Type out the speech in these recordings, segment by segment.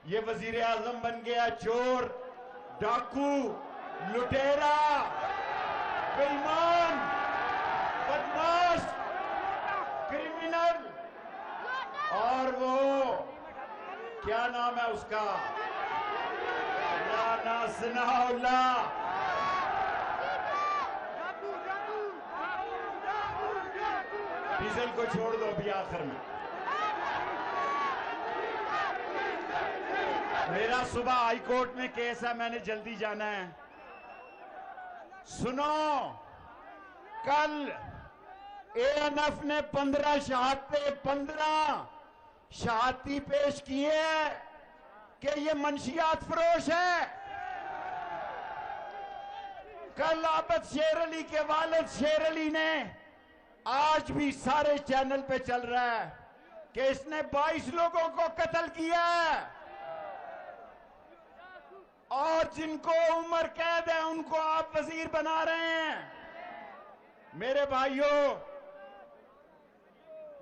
ये वजीर आजम बन गया चोर, डाकू, लुटेरा, बेईमान, बदमाश, क्रिमिनल, और वो क्या नाम है उसका, राना सनाउल्लाह। डीजल को छोड़ दो अभी आखिर में। मेरा सुबह हाई कोर्ट में केस है, मैंने जल्दी जाना है। सुनो, कल एएनएफ ने 15 शहादती पेश किए कि ये मंशियात फरोश है। कल आबद शेर अली के वालिद शेर अली ने, आज भी सारे चैनल पे चल रहा है कि इसने 22 लोगों को कत्ल किया है, और जिनको उम्र कैद है उनको आप वजीर बना रहे हैं। मेरे भाइयों,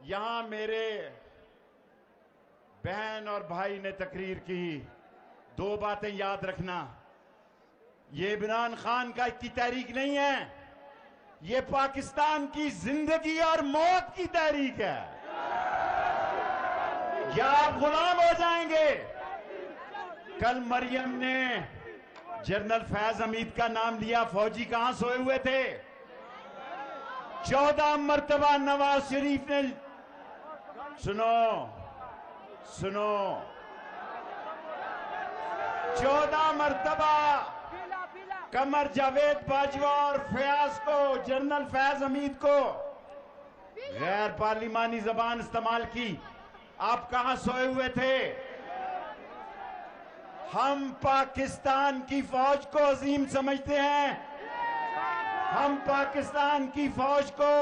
यहां मेरे बहन और भाई ने तकरीर की। 2 बातें याद रखना, ये इमरान खान की तहरीक नहीं है, ये पाकिस्तान की जिंदगी और मौत की तहरीक है। या आप गुलाम हो जाएंगे। कल मरियम ने जनरल फैज हमीद का नाम लिया, फौजी कहां सोए हुए थे? 14 मरतबा नवाज शरीफ ने, सुनो 14 मरतबा कमर जावेद बाजवा और फयाज को, जनरल फैज हमीद को गैर पार्लिमानी जबान इस्तेमाल की। आप कहां सोए हुए थे? हम पाकिस्तान की फौज को अजीम समझते हैं, हम पाकिस्तान की फौज को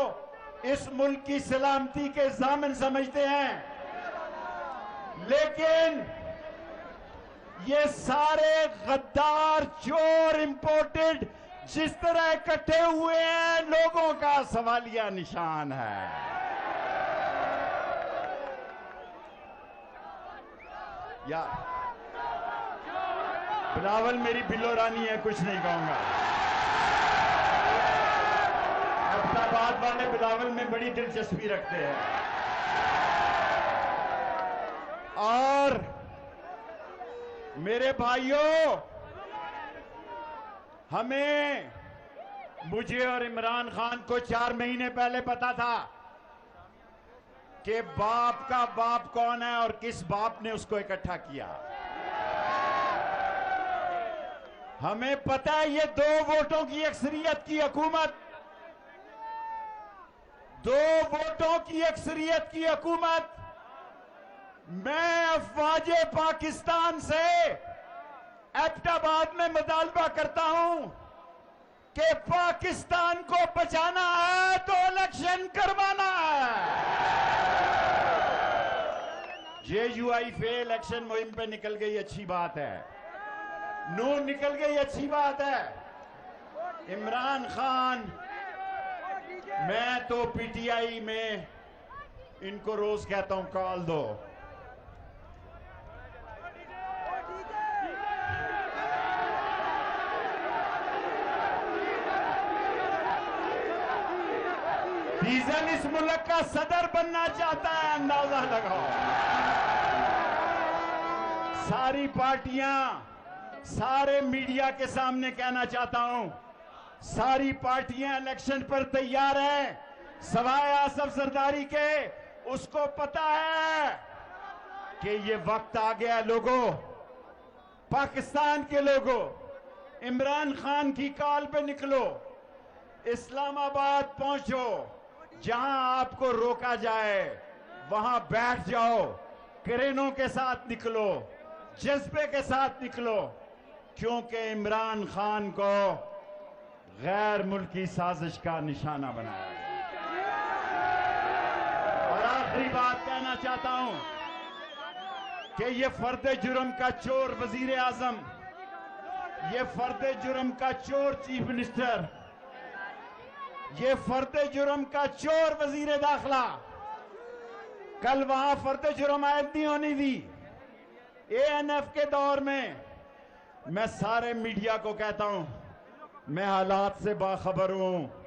इस मुल्क की सलामती के ज़ामिन समझते हैं, लेकिन ये सारे गद्दार, चोर, इंपोर्टेड जिस तरह इकट्ठे हुए हैं, लोगों का सवालिया निशान है। यार बिलावल मेरी बिल्लो रानी है, कुछ नहीं कहूंगा। अहमदाबाद वाले बिलावल में बड़ी दिलचस्पी रखते हैं, और मेरे भाइयों, मुझे और इमरान खान को 4 महीने पहले पता था कि बाप का बाप कौन है और किस बाप ने उसको इकट्ठा किया। हमें पता है ये 2 वोटों की अक्सरियत की हुकूमत, 2 वोटों की अक्सरियत की हुकूमत। मैं अफवाज पाकिस्तान से एबटाबाद में मुतालबा करता हूं कि पाकिस्तान को बचाना है तो इलेक्शन करवाना है। JUIF इलेक्शन मुहिम पे निकल गई, अच्छी बात है। नून निकल गई, अच्छी बात है। इमरान खान, मैं तो PTI में इनको रोज कहता हूं कॉल दो। डीजल इस मुल्क का सदर बनना चाहता है, अंदाजा लगाओ। सारी पार्टियां, सारे मीडिया के सामने कहना चाहता हूं, सारी पार्टियां इलेक्शन पर तैयार हैं, सवाए आसफ जरदारी के। उसको पता है कि ये वक्त आ गया। लोगों, पाकिस्तान के लोगों, इमरान खान की कॉल पे निकलो, इस्लामाबाद पहुंचो, जहां आपको रोका जाए वहां बैठ जाओ, क्रेनों के साथ निकलो, जज्बे के साथ निकलो, क्योंकि इमरान खान को गैर मुल्की साजिश का निशाना बनाया गया। और आखिरी बात कहना चाहता हूं कि ये फर्द जुर्म का चोर वजीर आजम, ये फर्द जुर्म का चोर चीफ मिनिस्टर, ये फर्द जुर्म का चोर वजीर दाखिला, कल वहां फर्द जुर्म आयद नहीं होनी दी। एएनएफ के दौर में मैं सारे मीडिया को कहता हूं, मैं हालात से बाखबर हूं।